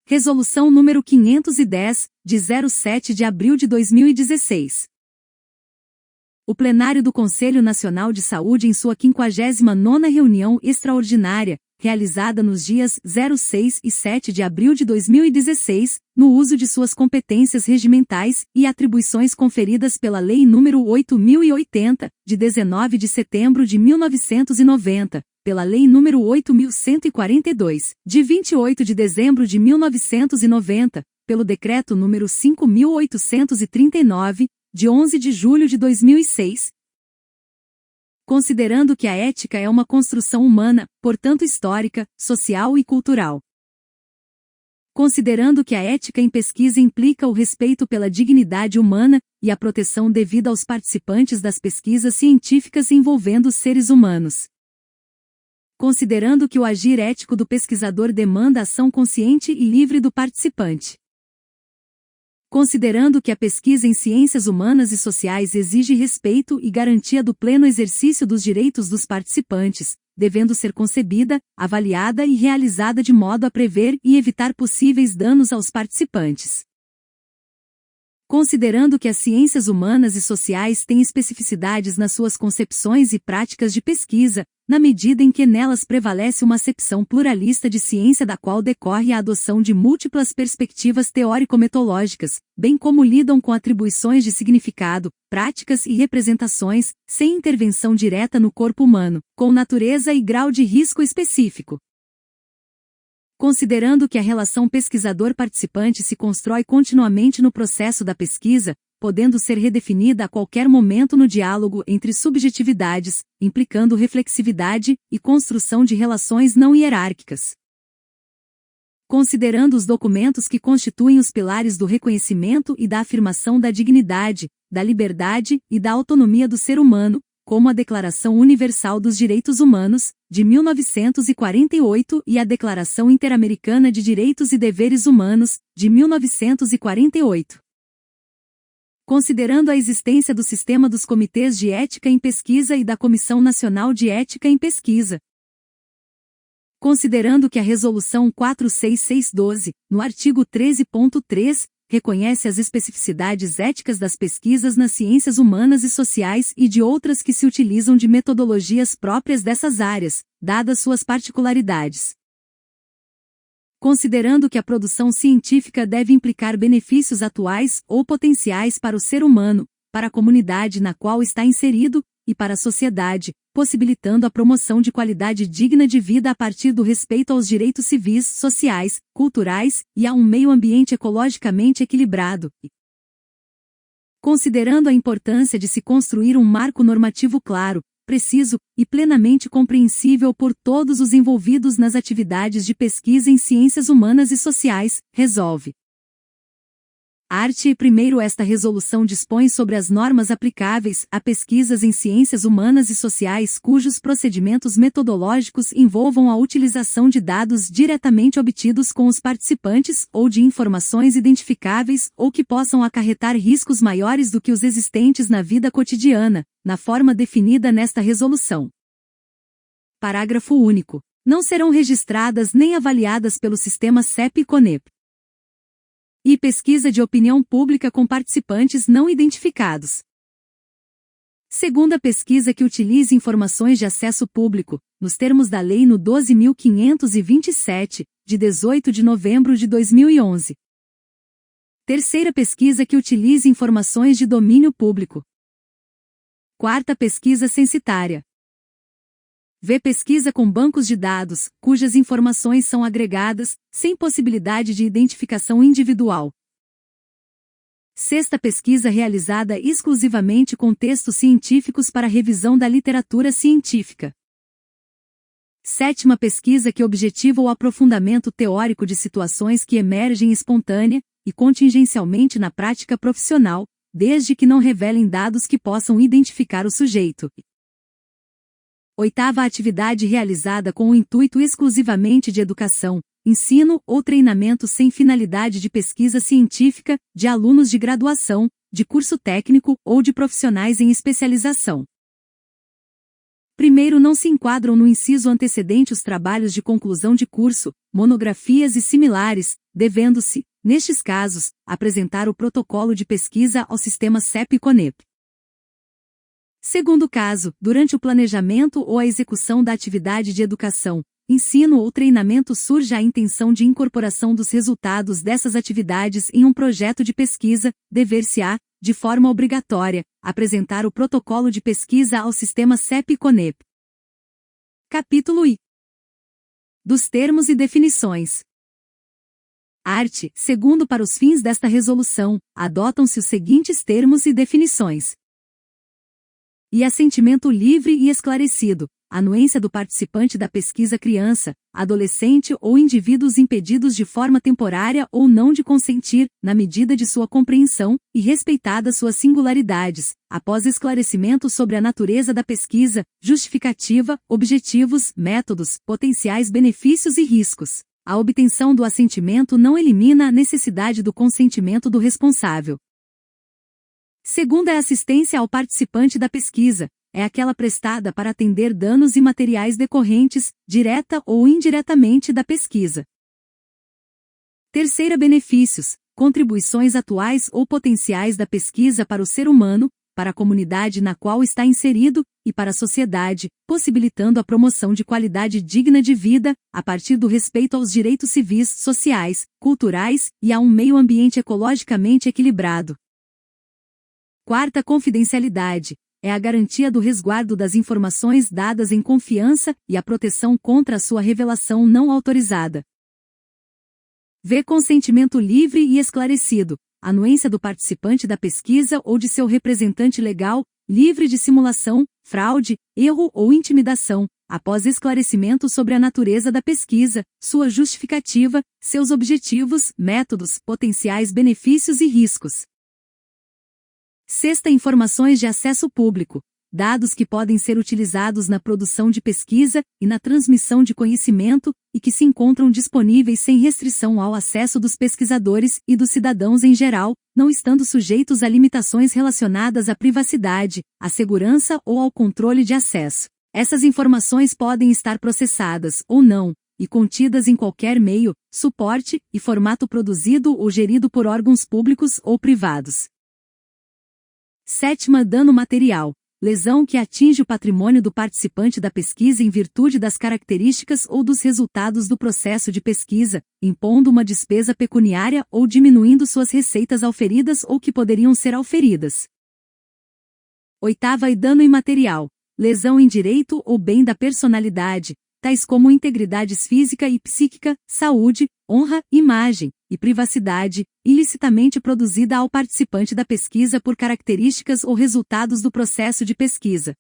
Resolução número 510, de 07 de abril de 2016. O plenário do Conselho Nacional de Saúde em sua 59ª reunião extraordinária, realizada nos dias 06 e 7 de abril de 2016, no uso de suas competências regimentais e atribuições conferidas pela Lei nº 8.080, de 19 de setembro de 1990, pela Lei nº 8.142, de 28 de dezembro de 1990, pelo Decreto nº 5.839, de 11 de julho de 2006. Considerando que a ética é uma construção humana, portanto histórica, social e cultural. Considerando que a ética em pesquisa implica o respeito pela dignidade humana e a proteção devida aos participantes das pesquisas científicas envolvendo os seres humanos. Considerando que o agir ético do pesquisador demanda ação consciente e livre do participante. Considerando que a pesquisa em ciências humanas e sociais exige respeito e garantia do pleno exercício dos direitos dos participantes, devendo ser concebida, avaliada e realizada de modo a prever e evitar possíveis danos aos participantes. Considerando que as ciências humanas e sociais têm especificidades nas suas concepções e práticas de pesquisa, na medida em que nelas prevalece uma acepção pluralista de ciência da qual decorre a adoção de múltiplas perspectivas teórico-metodológicas, bem como lidam com atribuições de significado, práticas e representações, sem intervenção direta no corpo humano, com natureza e grau de risco específico. Considerando que a relação pesquisador-participante se constrói continuamente no processo da pesquisa, podendo ser redefinida a qualquer momento no diálogo entre subjetividades, implicando reflexividade e construção de relações não hierárquicas. Considerando os documentos que constituem os pilares do reconhecimento e da afirmação da dignidade, da liberdade e da autonomia do ser humano, como a Declaração Universal dos Direitos Humanos, de 1948 e a Declaração Interamericana de Direitos e Deveres Humanos, de 1948. Considerando a existência do sistema dos Comitês de Ética em Pesquisa e da Comissão Nacional de Ética em Pesquisa. Considerando que a Resolução 46612, no artigo 13.3, reconhece as especificidades éticas das pesquisas nas ciências humanas e sociais e de outras que se utilizam de metodologias próprias dessas áreas, dadas suas particularidades. Considerando que a produção científica deve implicar benefícios atuais ou potenciais para o ser humano, para a comunidade na qual está inserido, e para a sociedade, possibilitando a promoção de qualidade digna de vida a partir do respeito aos direitos civis, sociais, culturais, e a um meio ambiente ecologicamente equilibrado. Considerando a importância de se construir um marco normativo claro, preciso, e plenamente compreensível por todos os envolvidos nas atividades de pesquisa em ciências humanas e sociais, resolve. Art. 1º Esta resolução dispõe sobre as normas aplicáveis a pesquisas em ciências humanas e sociais cujos procedimentos metodológicos envolvam a utilização de dados diretamente obtidos com os participantes ou de informações identificáveis ou que possam acarretar riscos maiores do que os existentes na vida cotidiana, na forma definida nesta resolução. Parágrafo único. Não serão registradas nem avaliadas pelo sistema CEP e CONEP. E pesquisa de opinião pública com participantes não identificados. Segunda pesquisa que utilize informações de acesso público, nos termos da Lei nº 12.527, de 18 de novembro de 2011. Terceira pesquisa que utilize informações de domínio público. Quarta pesquisa censitária. V. Pesquisa com bancos de dados, cujas informações são agregadas, sem possibilidade de identificação individual. Sexta pesquisa realizada exclusivamente com textos científicos para revisão da literatura científica. Sétima pesquisa que objetiva o aprofundamento teórico de situações que emergem espontânea e contingencialmente na prática profissional, desde que não revelem dados que possam identificar o sujeito. Oitava atividade realizada com o intuito exclusivamente de educação, ensino ou treinamento sem finalidade de pesquisa científica, de alunos de graduação, de curso técnico ou de profissionais em especialização. Primeiro, não se enquadram no inciso antecedente os trabalhos de conclusão de curso, monografias e similares, devendo-se, nestes casos, apresentar o protocolo de pesquisa ao sistema CEP e CONEP. Segundo caso, durante o planejamento ou a execução da atividade de educação, ensino ou treinamento surge a intenção de incorporação dos resultados dessas atividades em um projeto de pesquisa, dever-se-á, de forma obrigatória, apresentar o protocolo de pesquisa ao sistema CEP e CONEP. Capítulo I. Dos termos e definições. Art. 2º. Para os fins desta resolução, adotam-se os seguintes termos e definições. E assentimento livre e esclarecido. Anuência do participante da pesquisa criança, adolescente ou indivíduos impedidos de forma temporária ou não de consentir, na medida de sua compreensão, e respeitadas suas singularidades, após esclarecimento sobre a natureza da pesquisa, justificativa, objetivos, métodos, potenciais benefícios e riscos. A obtenção do assentimento não elimina a necessidade do consentimento do responsável. Segunda é assistência ao participante da pesquisa. É aquela prestada para atender danos imateriais decorrentes, direta ou indiretamente da pesquisa. Terceira, benefícios, contribuições atuais ou potenciais da pesquisa para o ser humano, para a comunidade na qual está inserido, e para a sociedade, possibilitando a promoção de qualidade digna de vida, a partir do respeito aos direitos civis, sociais, culturais, e a um meio ambiente ecologicamente equilibrado. Quarta, confidencialidade. É a garantia do resguardo das informações dadas em confiança e a proteção contra a sua revelação não autorizada. V. Consentimento livre e esclarecido. Anuência do participante da pesquisa ou de seu representante legal, livre de simulação, fraude, erro ou intimidação, após esclarecimento sobre a natureza da pesquisa, sua justificativa, seus objetivos, métodos, potenciais benefícios e riscos. Sexta, informações de acesso público. Dados que podem ser utilizados na produção de pesquisa e na transmissão de conhecimento, e que se encontram disponíveis sem restrição ao acesso dos pesquisadores e dos cidadãos em geral, não estando sujeitos a limitações relacionadas à privacidade, à segurança ou ao controle de acesso. Essas informações podem estar processadas ou não, e contidas em qualquer meio, suporte e formato produzido ou gerido por órgãos públicos ou privados. Sétima, dano material. Lesão que atinge o patrimônio do participante da pesquisa em virtude das características ou dos resultados do processo de pesquisa, impondo uma despesa pecuniária ou diminuindo suas receitas auferidas ou que poderiam ser auferidas. Oitava, e dano imaterial. Lesão em direito ou bem da personalidade, tais como integridades física e psíquica, saúde, honra, imagem e privacidade, ilicitamente produzida ao participante da pesquisa por características ou resultados do processo de pesquisa.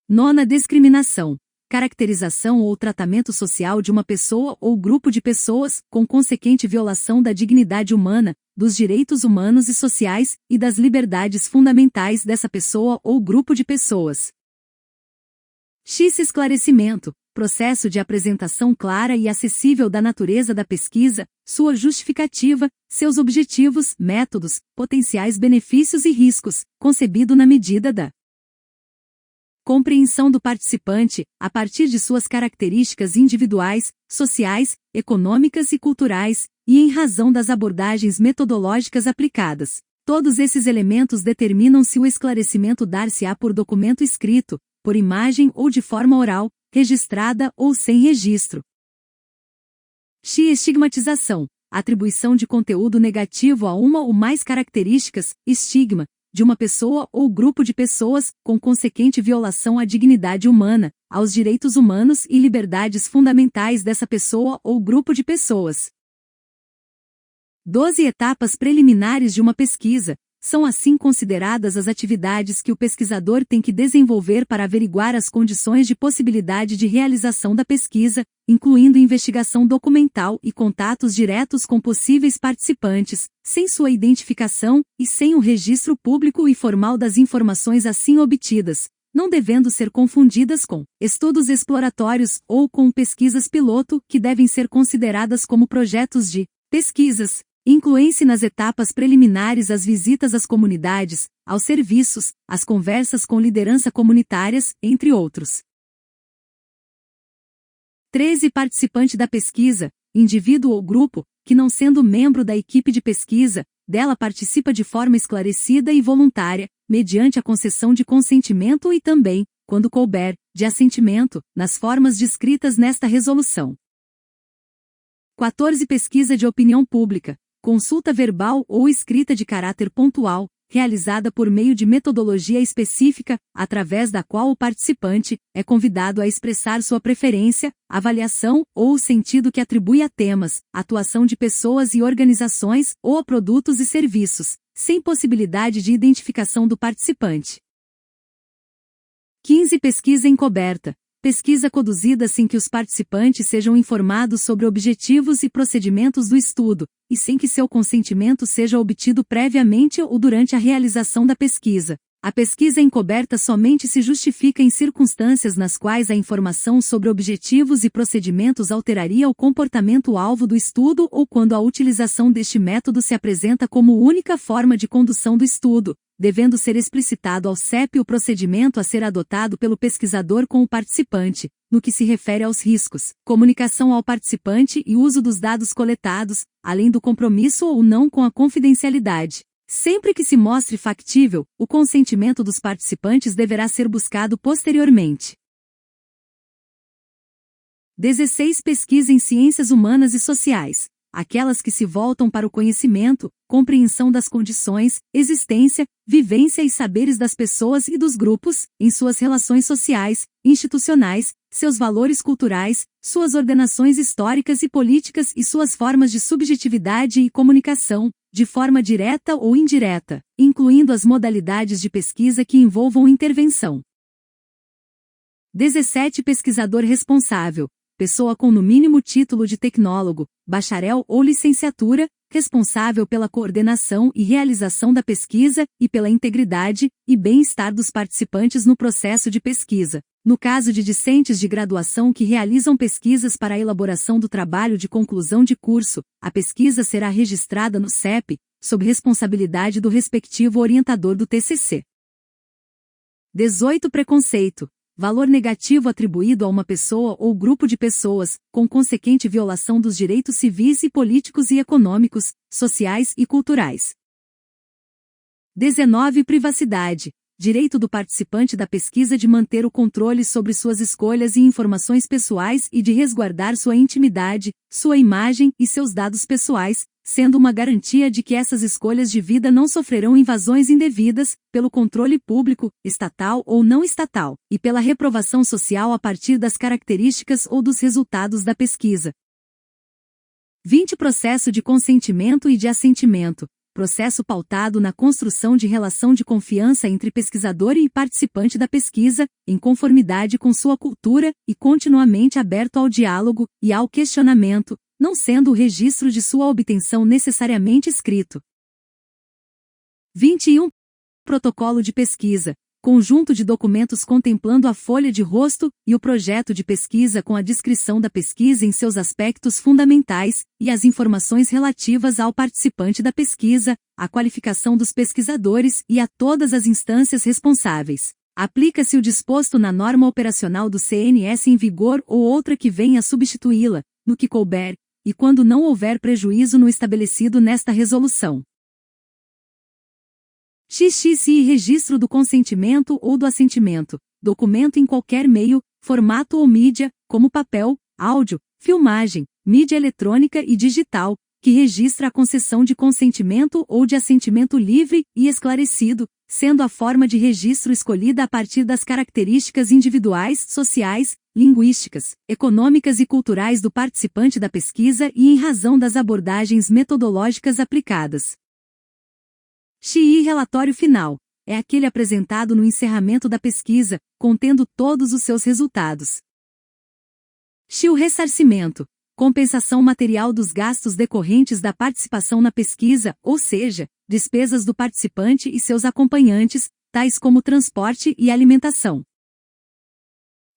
Nona, discriminação. Caracterização ou tratamento social de uma pessoa ou grupo de pessoas, com consequente violação da dignidade humana, dos direitos humanos e sociais, e das liberdades fundamentais dessa pessoa ou grupo de pessoas. X. Esclarecimento. Processo de apresentação clara e acessível da natureza da pesquisa, sua justificativa, seus objetivos, métodos, potenciais benefícios e riscos, concebido na medida da compreensão do participante, a partir de suas características individuais, sociais, econômicas e culturais, e em razão das abordagens metodológicas aplicadas. Todos esses elementos determinam se o esclarecimento dar-se-á por documento escrito, por imagem ou de forma oral, registrada ou sem registro. X. Estigmatização. Atribuição de conteúdo negativo a uma ou mais características, estigma, de uma pessoa ou grupo de pessoas, com consequente violação à dignidade humana, aos direitos humanos e liberdades fundamentais dessa pessoa ou grupo de pessoas. 12. Etapas preliminares de uma pesquisa. São assim consideradas as atividades que o pesquisador tem que desenvolver para averiguar as condições de possibilidade de realização da pesquisa, incluindo investigação documental e contatos diretos com possíveis participantes, sem sua identificação e sem o registro público e formal das informações assim obtidas, não devendo ser confundidas com estudos exploratórios ou com pesquisas piloto, que devem ser consideradas como projetos de pesquisas. Incluem-se nas etapas preliminares as visitas às comunidades, aos serviços, as conversas com liderança comunitárias, entre outros. 13. Participante da pesquisa, indivíduo ou grupo, que não sendo membro da equipe de pesquisa, dela participa de forma esclarecida e voluntária, mediante a concessão de consentimento e também, quando couber, de assentimento, nas formas descritas nesta resolução. 14. Pesquisa de opinião pública, consulta verbal ou escrita de caráter pontual, realizada por meio de metodologia específica, através da qual o participante é convidado a expressar sua preferência, avaliação ou o sentido que atribui a temas, atuação de pessoas e organizações ou a produtos e serviços, sem possibilidade de identificação do participante. 15. Pesquisa encoberta. Pesquisa conduzida sem que os participantes sejam informados sobre objetivos e procedimentos do estudo, e sem que seu consentimento seja obtido previamente ou durante a realização da pesquisa. A pesquisa encoberta somente se justifica em circunstâncias nas quais a informação sobre objetivos e procedimentos alteraria o comportamento-alvo do estudo ou quando a utilização deste método se apresenta como única forma de condução do estudo, devendo ser explicitado ao CEP o procedimento a ser adotado pelo pesquisador com o participante, no que se refere aos riscos, comunicação ao participante e uso dos dados coletados, além do compromisso ou não com a confidencialidade. Sempre que se mostre factível, o consentimento dos participantes deverá ser buscado posteriormente. 16. Pesquisa em ciências humanas e sociais. Aquelas que se voltam para o conhecimento, compreensão das condições, existência, vivência e saberes das pessoas e dos grupos, em suas relações sociais, institucionais, seus valores culturais, suas ordenações históricas e políticas e suas formas de subjetividade e comunicação, de forma direta ou indireta, incluindo as modalidades de pesquisa que envolvam intervenção. 17. Pesquisador responsável. Pessoa com no mínimo título de tecnólogo, bacharel ou licenciatura, responsável pela coordenação e realização da pesquisa e pela integridade e bem-estar dos participantes no processo de pesquisa. No caso de discentes de graduação que realizam pesquisas para a elaboração do trabalho de conclusão de curso, a pesquisa será registrada no CEP, sob responsabilidade do respectivo orientador do TCC. 18. Preconceito. Valor negativo atribuído a uma pessoa ou grupo de pessoas, com consequente violação dos direitos civis e políticos e econômicos, sociais e culturais. 19. Privacidade. Direito do participante da pesquisa de manter o controle sobre suas escolhas e informações pessoais e de resguardar sua intimidade, sua imagem e seus dados pessoais, sendo uma garantia de que essas escolhas de vida não sofrerão invasões indevidas, pelo controle público, estatal ou não estatal, e pela reprovação social a partir das características ou dos resultados da pesquisa. 20. Processo de consentimento e de assentimento. Processo pautado na construção de relação de confiança entre pesquisador e participante da pesquisa, em conformidade com sua cultura, e continuamente aberto ao diálogo e ao questionamento, não sendo o registro de sua obtenção necessariamente escrito. 21. Protocolo de pesquisa. Conjunto de documentos contemplando a folha de rosto e o projeto de pesquisa com a descrição da pesquisa em seus aspectos fundamentais, e as informações relativas ao participante da pesquisa, à qualificação dos pesquisadores e a todas as instâncias responsáveis. Aplica-se o disposto na norma operacional do CNS em vigor ou outra que venha a substituí-la, no que couber, e quando não houver prejuízo no estabelecido nesta resolução. XXI Registro do consentimento ou do assentimento. Documento em qualquer meio, formato ou mídia, como papel, áudio, filmagem, mídia eletrônica e digital, que registra a concessão de consentimento ou de assentimento livre e esclarecido, sendo a forma de registro escolhida a partir das características individuais, sociais, linguísticas, econômicas e culturais do participante da pesquisa e em razão das abordagens metodológicas aplicadas. XI Relatório final. É aquele apresentado no encerramento da pesquisa, contendo todos os seus resultados. XI Ressarcimento. Compensação material dos gastos decorrentes da participação na pesquisa, ou seja, despesas do participante e seus acompanhantes, tais como transporte e alimentação.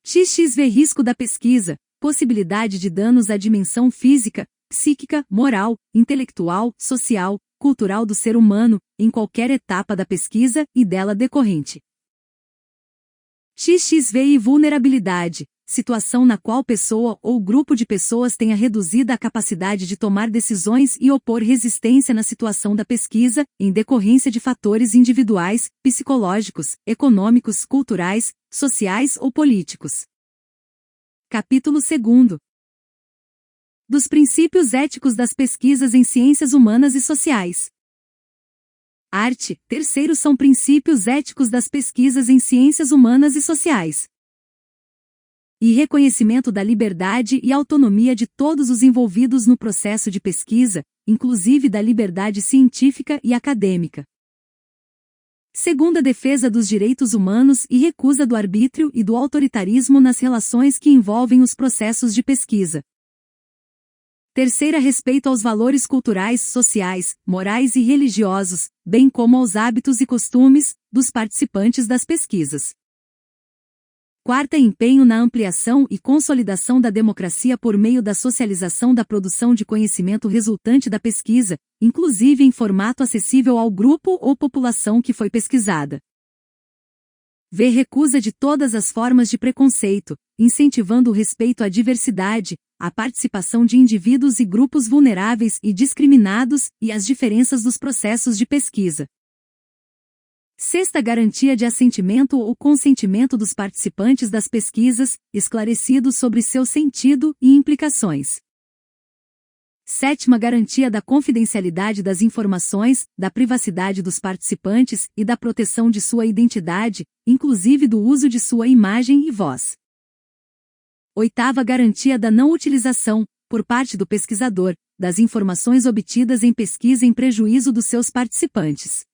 XXV Risco da pesquisa. Possibilidade de danos à dimensão física, psíquica, moral, intelectual, social, cultural do ser humano, em qualquer etapa da pesquisa e dela decorrente. XXV e vulnerabilidade, situação na qual pessoa ou grupo de pessoas tenha reduzida a capacidade de tomar decisões e opor resistência na situação da pesquisa, em decorrência de fatores individuais, psicológicos, econômicos, culturais, sociais ou políticos. Capítulo 2. Dos princípios éticos das pesquisas em ciências humanas e sociais. Arte. Terceiro são princípios éticos das pesquisas em ciências humanas e sociais. E reconhecimento da liberdade e autonomia de todos os envolvidos no processo de pesquisa, inclusive da liberdade científica e acadêmica. Segunda, defesa dos direitos humanos e recusa do arbítrio e do autoritarismo nas relações que envolvem os processos de pesquisa. Terceira, respeito aos valores culturais, sociais, morais e religiosos, bem como aos hábitos e costumes dos participantes das pesquisas. Quarta, empenho na ampliação e consolidação da democracia por meio da socialização da produção de conhecimento resultante da pesquisa, inclusive em formato acessível ao grupo ou população que foi pesquisada. V. Recusa de todas as formas de preconceito, incentivando o respeito à diversidade, a participação de indivíduos e grupos vulneráveis e discriminados e as diferenças dos processos de pesquisa. Sexta, garantia de assentimento ou consentimento dos participantes das pesquisas, esclarecidos sobre seu sentido e implicações. Sétima, garantia da confidencialidade das informações, da privacidade dos participantes e da proteção de sua identidade, inclusive do uso de sua imagem e voz. Oitava, garantia da não utilização, por parte do pesquisador, das informações obtidas em pesquisa em prejuízo dos seus participantes.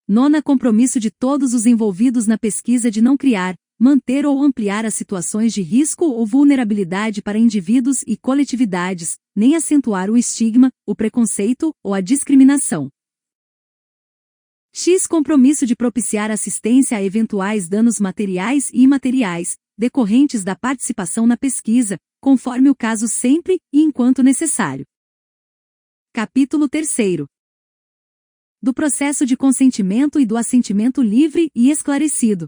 Nona, compromisso de todos os envolvidos na pesquisa de não criar, manter ou ampliar as situações de risco ou vulnerabilidade para indivíduos e coletividades, nem acentuar o estigma, o preconceito ou a discriminação. X. Compromisso de propiciar assistência a eventuais danos materiais e imateriais, decorrentes da participação na pesquisa, conforme o caso sempre e enquanto necessário. Capítulo 3. Do processo de consentimento e do assentimento livre e esclarecido.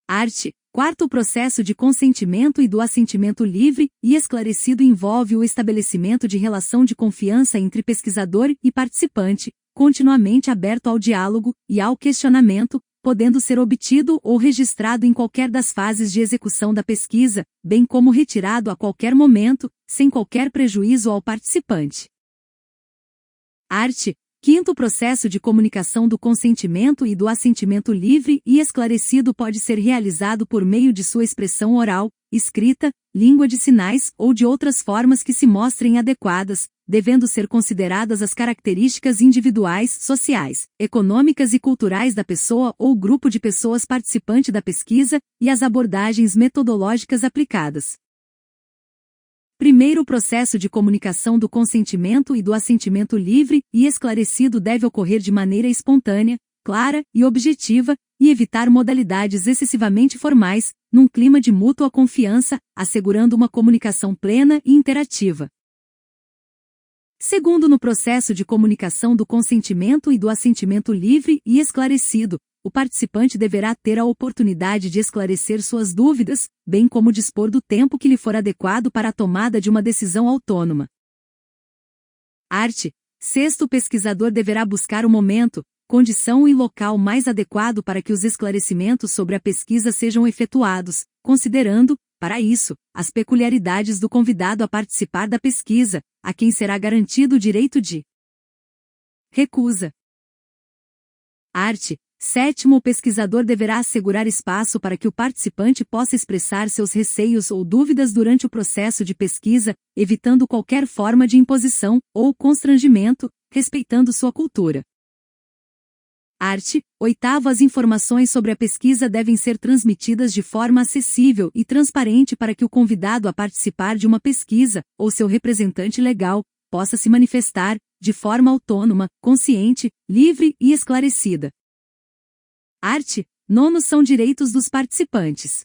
Arte. Quarto, o processo de consentimento e do assentimento livre e esclarecido envolve o estabelecimento de relação de confiança entre pesquisador e participante, continuamente aberto ao diálogo e ao questionamento, podendo ser obtido ou registrado em qualquer das fases de execução da pesquisa, bem como retirado a qualquer momento, sem qualquer prejuízo ao participante. Arte. Quinto, o processo de comunicação do consentimento e do assentimento livre e esclarecido pode ser realizado por meio de sua expressão oral, escrita, língua de sinais ou de outras formas que se mostrem adequadas, devendo ser consideradas as características individuais, sociais, econômicas e culturais da pessoa ou grupo de pessoas participante da pesquisa, e as abordagens metodológicas aplicadas. Primeiro, o processo de comunicação do consentimento e do assentimento livre e esclarecido deve ocorrer de maneira espontânea, clara e objetiva, e evitar modalidades excessivamente formais, num clima de mútua confiança, assegurando uma comunicação plena e interativa. Segundo, no processo de comunicação do consentimento e do assentimento livre e esclarecido, o participante deverá ter a oportunidade de esclarecer suas dúvidas, bem como dispor do tempo que lhe for adequado para a tomada de uma decisão autônoma. Arte. Sexto, o pesquisador deverá buscar o momento, condição e local mais adequado para que os esclarecimentos sobre a pesquisa sejam efetuados, considerando, para isso, as peculiaridades do convidado a participar da pesquisa, a quem será garantido o direito de recusa. Arte. Sétimo, o pesquisador deverá assegurar espaço para que o participante possa expressar seus receios ou dúvidas durante o processo de pesquisa, evitando qualquer forma de imposição ou constrangimento, respeitando sua cultura. Arte. Oitavo, as informações sobre a pesquisa devem ser transmitidas de forma acessível e transparente para que o convidado a participar de uma pesquisa, ou seu representante legal, possa se manifestar, de forma autônoma, consciente, livre e esclarecida. Arte. Nono, são direitos dos participantes.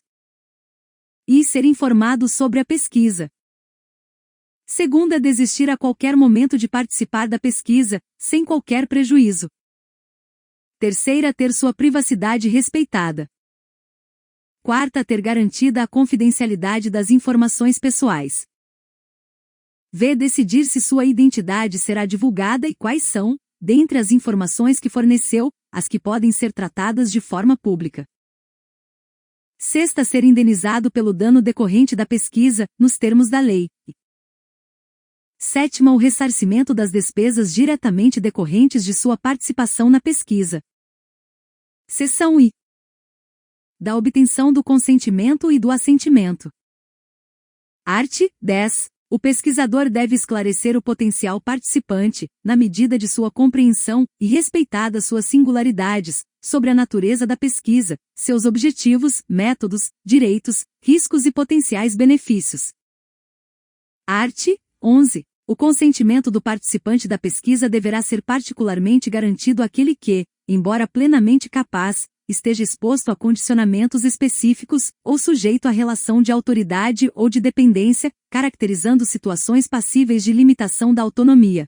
E ser informado sobre a pesquisa. Segunda, desistir a qualquer momento de participar da pesquisa, sem qualquer prejuízo. Terceira, ter sua privacidade respeitada. Quarta, ter garantida a confidencialidade das informações pessoais. V, decidir se sua identidade será divulgada e quais são, dentre as informações que forneceu, as que podem ser tratadas de forma pública. Sexta, ser indenizado pelo dano decorrente da pesquisa, nos termos da lei. Sétima, o ressarcimento das despesas diretamente decorrentes de sua participação na pesquisa. Seção I. Da obtenção do consentimento e do assentimento. Art. 10. O pesquisador deve esclarecer o potencial participante, na medida de sua compreensão, e respeitadas suas singularidades, sobre a natureza da pesquisa, seus objetivos, métodos, direitos, riscos e potenciais benefícios. Art. 11. O consentimento do participante da pesquisa deverá ser particularmente garantido àquele que, embora plenamente capaz, esteja exposto a condicionamentos específicos, ou sujeito à relação de autoridade ou de dependência, caracterizando situações passíveis de limitação da autonomia.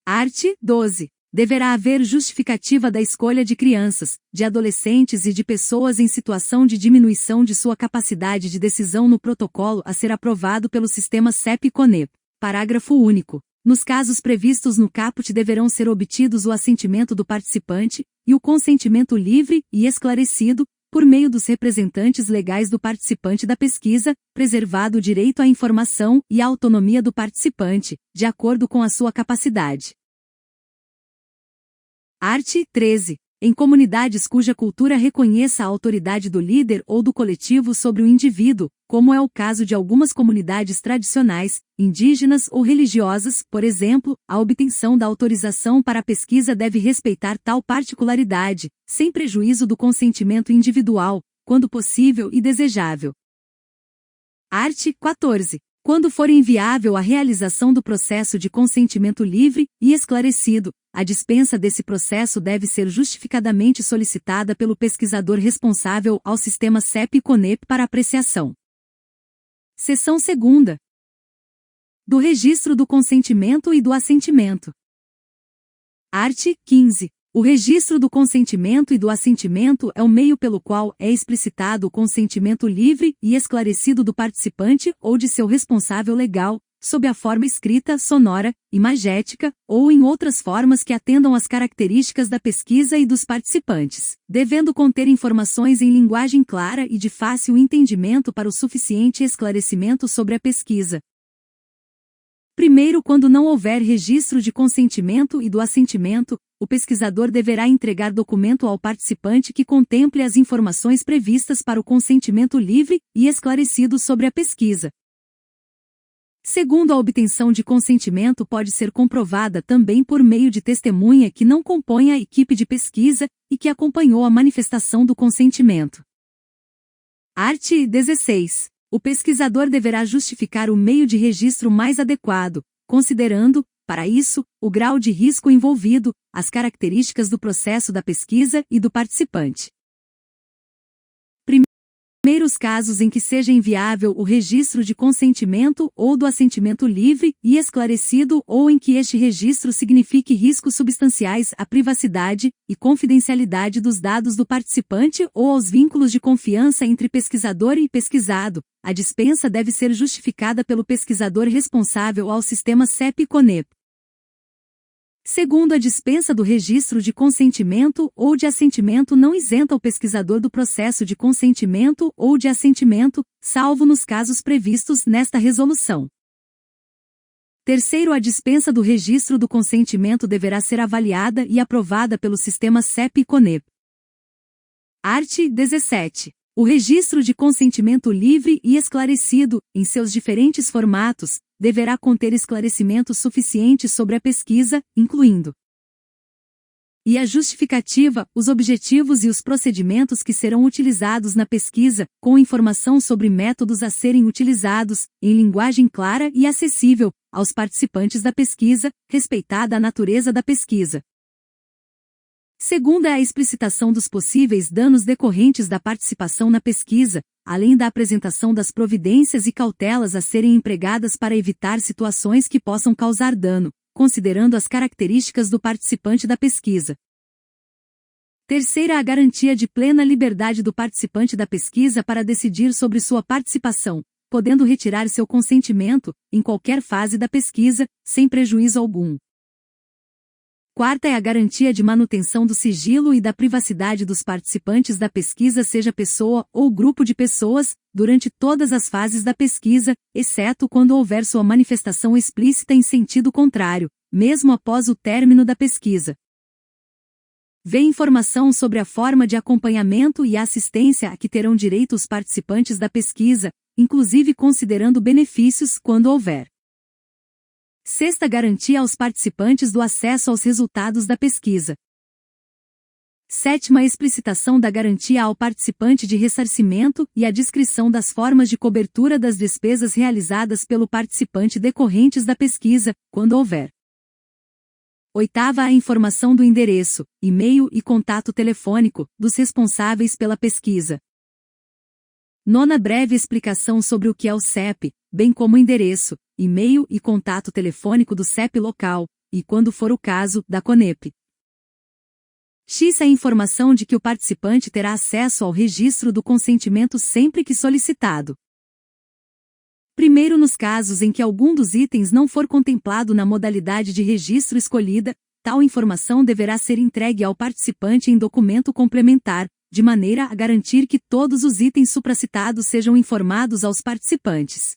Art. 12. Deverá haver justificativa da escolha de crianças, de adolescentes e de pessoas em situação de diminuição de sua capacidade de decisão no protocolo a ser aprovado pelo sistema CEP-CONEP. Parágrafo único. Nos casos previstos no caput deverão ser obtidos o assentimento do participante, e o consentimento livre e esclarecido, por meio dos representantes legais do participante da pesquisa, preservado o direito à informação e à autonomia do participante, de acordo com a sua capacidade. Art. 13. Em comunidades cuja cultura reconheça a autoridade do líder ou do coletivo sobre o indivíduo, como é o caso de algumas comunidades tradicionais, indígenas ou religiosas, por exemplo, a obtenção da autorização para a pesquisa deve respeitar tal particularidade, sem prejuízo do consentimento individual, quando possível e desejável. Art. 14. Quando for inviável a realização do processo de consentimento livre e esclarecido, a dispensa desse processo deve ser justificadamente solicitada pelo pesquisador responsável ao sistema CEP-CONEP para apreciação. Seção 2ª. Do registro do consentimento e do assentimento. Art. 15. O registro do consentimento e do assentimento é o meio pelo qual é explicitado o consentimento livre e esclarecido do participante ou de seu responsável legal, sob a forma escrita, sonora, imagética, ou em outras formas que atendam às características da pesquisa e dos participantes, devendo conter informações em linguagem clara e de fácil entendimento para o suficiente esclarecimento sobre a pesquisa. Primeiro, quando não houver registro de consentimento e do assentimento, o pesquisador deverá entregar documento ao participante que contemple as informações previstas para o consentimento livre e esclarecido sobre a pesquisa. Segundo, a obtenção de consentimento pode ser comprovada também por meio de testemunha que não compõe a equipe de pesquisa e que acompanhou a manifestação do consentimento. Art. 16. O pesquisador deverá justificar o meio de registro mais adequado, considerando, para isso, o grau de risco envolvido, as características do processo da pesquisa e do participante. Primeiros casos em que seja inviável o registro de consentimento ou do assentimento livre e esclarecido ou em que este registro signifique riscos substanciais à privacidade e confidencialidade dos dados do participante ou aos vínculos de confiança entre pesquisador e pesquisado, a dispensa deve ser justificada pelo pesquisador responsável ao sistema CEP-CONEP. Segundo, a dispensa do registro de consentimento ou de assentimento não isenta o pesquisador do processo de consentimento ou de assentimento, salvo nos casos previstos nesta resolução. Terceiro, a dispensa do registro do consentimento deverá ser avaliada e aprovada pelo sistema CEP-CONEP. Art. 17. O registro de consentimento livre e esclarecido, em seus diferentes formatos, deverá conter esclarecimentos suficientes sobre a pesquisa, incluindo e a justificativa, os objetivos e os procedimentos que serão utilizados na pesquisa, com informação sobre métodos a serem utilizados, em linguagem clara e acessível, aos participantes da pesquisa, respeitada a natureza da pesquisa. Segunda, a explicitação dos possíveis danos decorrentes da participação na pesquisa, além da apresentação das providências e cautelas a serem empregadas para evitar situações que possam causar dano, considerando as características do participante da pesquisa. Terceira, a garantia de plena liberdade do participante da pesquisa para decidir sobre sua participação, podendo retirar seu consentimento, em qualquer fase da pesquisa, sem prejuízo algum. Quarta é a garantia de manutenção do sigilo e da privacidade dos participantes da pesquisa, seja pessoa ou grupo de pessoas, durante todas as fases da pesquisa, exceto quando houver sua manifestação explícita em sentido contrário, mesmo após o término da pesquisa. Vê informação sobre a forma de acompanhamento e assistência a que terão direito os participantes da pesquisa, inclusive considerando benefícios quando houver. Sexta, garantia aos participantes do acesso aos resultados da pesquisa. Sétima, explicitação da garantia ao participante de ressarcimento e a descrição das formas de cobertura das despesas realizadas pelo participante decorrentes da pesquisa, quando houver. Oitava, a informação do endereço, e-mail e contato telefônico dos responsáveis pela pesquisa. Nona, breve explicação sobre o que é o CEP, bem como o endereço, e-mail e contato telefônico do CEP local, e, quando for o caso, da CONEP. X, a informação de que o participante terá acesso ao registro do consentimento sempre que solicitado. Primeiro, nos casos em que algum dos itens não for contemplado na modalidade de registro escolhida, tal informação deverá ser entregue ao participante em documento complementar, de maneira a garantir que todos os itens supracitados sejam informados aos participantes.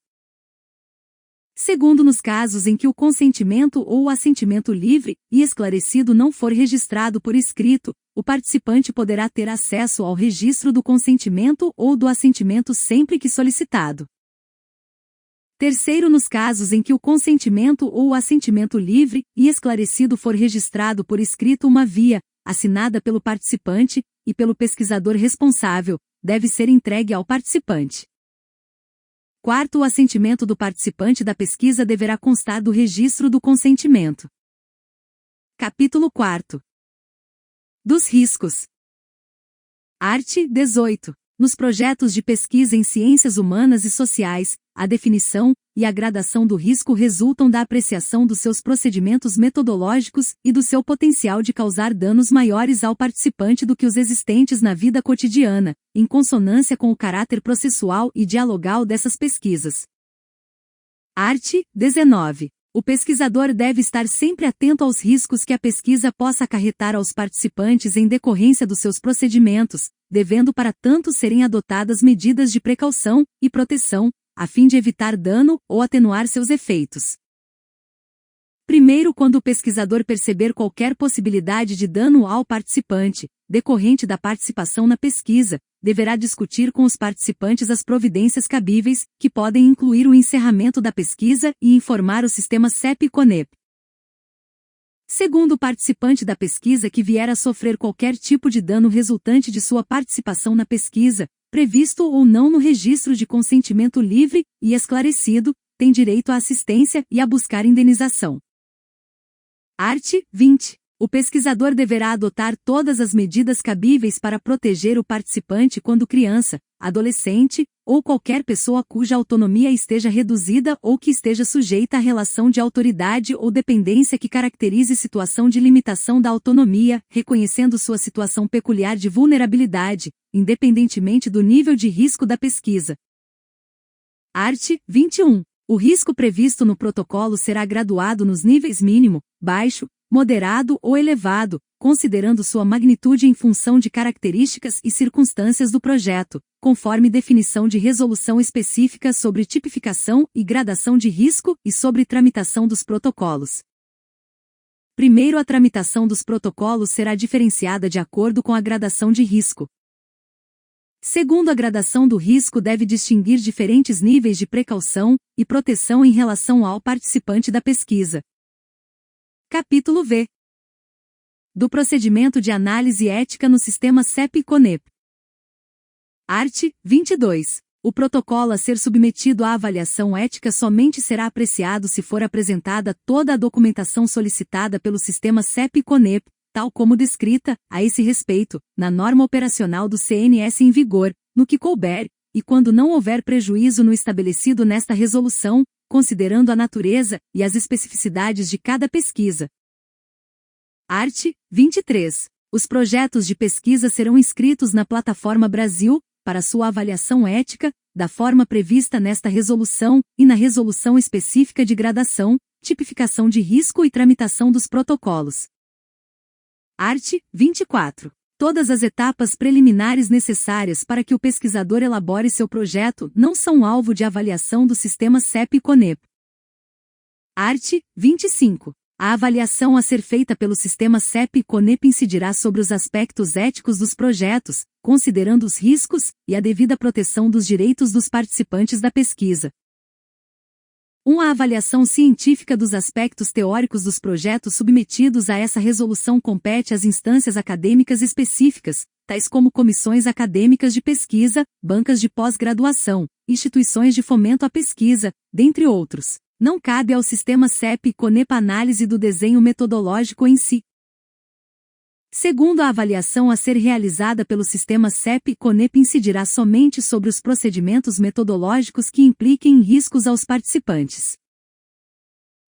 Segundo, nos casos em que o consentimento ou o assentimento livre e esclarecido não for registrado por escrito, o participante poderá ter acesso ao registro do consentimento ou do assentimento sempre que solicitado. Terceiro, nos casos em que o consentimento ou o assentimento livre e esclarecido for registrado por escrito, uma via, assinada pelo participante e pelo pesquisador responsável, deve ser entregue ao participante. Quarto, o assentimento do participante da pesquisa deverá constar do registro do consentimento. Capítulo 4. Dos riscos. Art. 18. Nos projetos de pesquisa em ciências humanas e sociais, a definição e a gradação do risco resultam da apreciação dos seus procedimentos metodológicos e do seu potencial de causar danos maiores ao participante do que os existentes na vida cotidiana, em consonância com o caráter processual e dialogal dessas pesquisas. Art. 19. O pesquisador deve estar sempre atento aos riscos que a pesquisa possa acarretar aos participantes em decorrência dos seus procedimentos, devendo para tanto serem adotadas medidas de precaução e proteção, a fim de evitar dano ou atenuar seus efeitos. Primeiro, quando o pesquisador perceber qualquer possibilidade de dano ao participante, decorrente da participação na pesquisa, deverá discutir com os participantes as providências cabíveis, que podem incluir o encerramento da pesquisa e informar o sistema CEP e CONEP. Segundo, o participante da pesquisa que vier a sofrer qualquer tipo de dano resultante de sua participação na pesquisa, previsto ou não no registro de consentimento livre e esclarecido, tem direito à assistência e a buscar indenização. Art. 20. O pesquisador deverá adotar todas as medidas cabíveis para proteger o participante quando criança, adolescente, ou qualquer pessoa cuja autonomia esteja reduzida ou que esteja sujeita à relação de autoridade ou dependência que caracterize situação de limitação da autonomia, reconhecendo sua situação peculiar de vulnerabilidade, independentemente do nível de risco da pesquisa. Art. 21. O risco previsto no protocolo será graduado nos níveis mínimo, baixo, moderado ou elevado, considerando sua magnitude em função de características e circunstâncias do projeto, conforme definição de resolução específica sobre tipificação e gradação de risco e sobre tramitação dos protocolos. Primeiro, a tramitação dos protocolos será diferenciada de acordo com a gradação de risco. Segundo, a gradação do risco deve distinguir diferentes níveis de precaução e proteção em relação ao participante da pesquisa. Capítulo V. Do procedimento de análise ética no sistema CEP e CONEP. Art. 22. O protocolo a ser submetido à avaliação ética somente será apreciado se for apresentada toda a documentação solicitada pelo sistema CEP e CONEP, tal como descrita, a esse respeito, na norma operacional do CNS em vigor, no que couber, e quando não houver prejuízo no estabelecido nesta resolução, considerando a natureza e as especificidades de cada pesquisa. Art. 23. Os projetos de pesquisa serão inscritos na Plataforma Brasil, para sua avaliação ética, da forma prevista nesta resolução, e na resolução específica de gradação, tipificação de risco e tramitação dos protocolos. Art. 24. Todas as etapas preliminares necessárias para que o pesquisador elabore seu projeto não são alvo de avaliação do sistema CEP e CONEP. Art. 25. A avaliação a ser feita pelo sistema CEP e CONEP incidirá sobre os aspectos éticos dos projetos, considerando os riscos e a devida proteção dos direitos dos participantes da pesquisa. A avaliação científica dos aspectos teóricos dos projetos submetidos a essa resolução compete às instâncias acadêmicas específicas, tais como comissões acadêmicas de pesquisa, bancas de pós-graduação, instituições de fomento à pesquisa, dentre outros. Não cabe ao sistema CEP e CONEP a análise do desenho metodológico em si. Segundo, a avaliação a ser realizada pelo sistema CEP e CONEP incidirá somente sobre os procedimentos metodológicos que impliquem riscos aos participantes.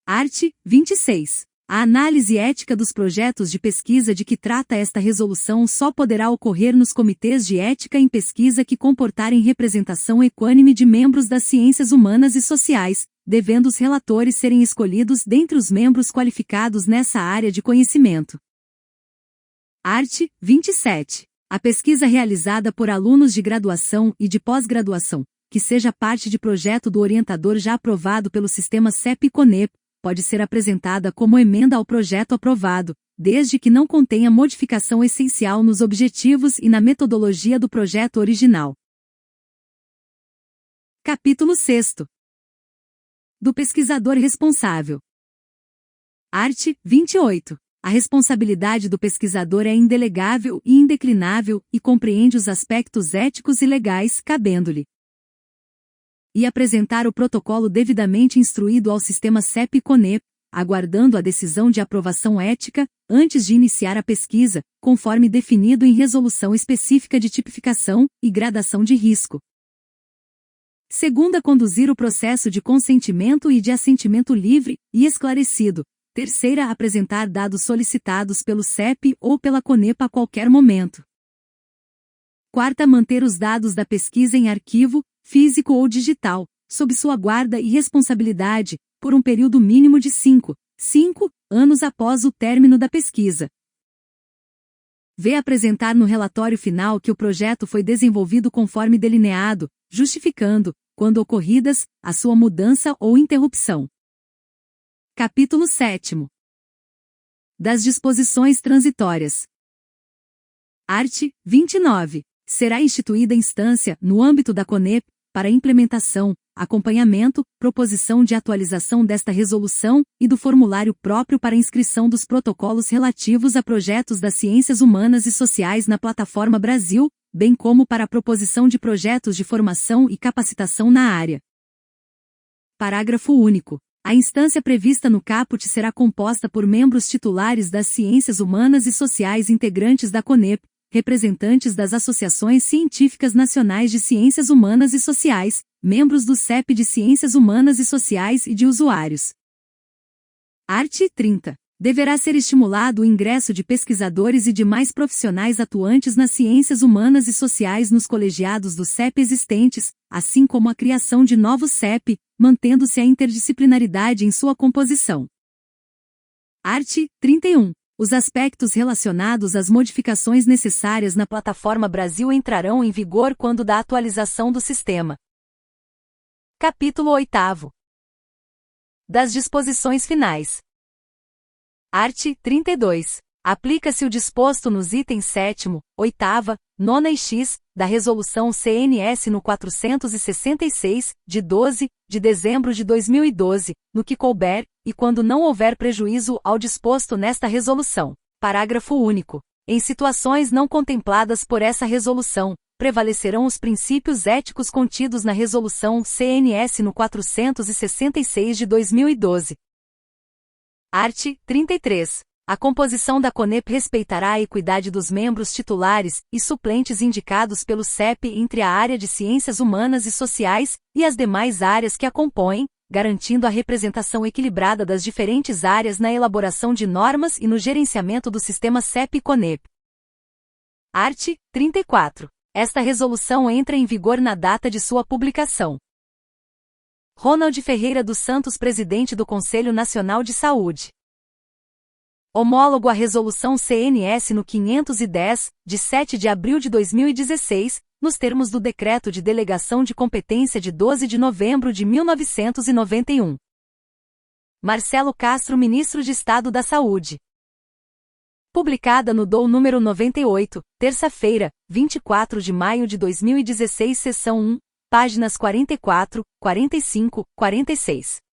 Art. 26. A análise ética dos projetos de pesquisa de que trata esta resolução só poderá ocorrer nos comitês de ética em pesquisa que comportarem representação equânime de membros das ciências humanas e sociais, devendo os relatores serem escolhidos dentre os membros qualificados nessa área de conhecimento. Art. 27. A pesquisa realizada por alunos de graduação e de pós-graduação, que seja parte de projeto do orientador já aprovado pelo sistema CEP e CONEP, pode ser apresentada como emenda ao projeto aprovado, desde que não contenha modificação essencial nos objetivos e na metodologia do projeto original. Capítulo 6. Do pesquisador responsável. Art. 28. A responsabilidade do pesquisador é indelegável e indeclinável e compreende os aspectos éticos e legais, cabendo-lhe e apresentar o protocolo devidamente instruído ao sistema CEP e CONEP, aguardando a decisão de aprovação ética, antes de iniciar a pesquisa, conforme definido em resolução específica de tipificação e gradação de risco. Segunda, conduzir o processo de consentimento e de assentimento livre e esclarecido. Terceira, apresentar dados solicitados pelo CEP ou pela CONEP a qualquer momento. Quarta, manter os dados da pesquisa em arquivo, físico ou digital, sob sua guarda e responsabilidade, por um período mínimo de 5 anos após o término da pesquisa. V. Apresentar no relatório final que o projeto foi desenvolvido conforme delineado, justificando, quando ocorridas, a sua mudança ou interrupção. Capítulo 7. Das disposições transitórias. Art. 29. Será instituída instância, no âmbito da CONEP, para implementação, acompanhamento, proposição de atualização desta resolução e do formulário próprio para inscrição dos protocolos relativos a projetos das ciências humanas e sociais na Plataforma Brasil, bem como para a proposição de projetos de formação e capacitação na área. Parágrafo único. A instância prevista no caput será composta por membros titulares das ciências humanas e sociais integrantes da CONEP, representantes das associações científicas nacionais de ciências humanas e sociais, membros do CEP de ciências humanas e sociais e de usuários. Art. 30. Deverá ser estimulado o ingresso de pesquisadores e demais profissionais atuantes nas ciências humanas e sociais nos colegiados do CEP existentes, assim como a criação de novos CEP, mantendo-se a interdisciplinaridade em sua composição. Art. 31. Os aspectos relacionados às modificações necessárias na Plataforma Brasil entrarão em vigor quando da atualização do sistema. Capítulo 8. Das disposições finais. Art. 32. Aplica-se o disposto nos itens 7º, 8º, 9º e X, da Resolução CNS no 466, de 12 de dezembro de 2012, no que couber, e quando não houver prejuízo ao disposto nesta resolução. Parágrafo único. Em situações não contempladas por essa resolução, prevalecerão os princípios éticos contidos na Resolução CNS no 466 de 2012. Art. 33. A composição da CONEP respeitará a equidade dos membros titulares e suplentes indicados pelo CEP entre a área de Ciências Humanas e Sociais e as demais áreas que a compõem, garantindo a representação equilibrada das diferentes áreas na elaboração de normas e no gerenciamento do sistema CEP-CONEP. Art. 34. Esta resolução entra em vigor na data de sua publicação. Ronald Ferreira dos Santos, presidente do Conselho Nacional de Saúde. Homólogo à Resolução CNS no 510, de 7 de abril de 2016, nos termos do Decreto de Delegação de Competência de 12 de novembro de 1991. Marcelo Castro, Ministro de Estado da Saúde. Publicada no DOU número 98, terça-feira, 24 de maio de 2016, seção 1, páginas 44, 45, 46.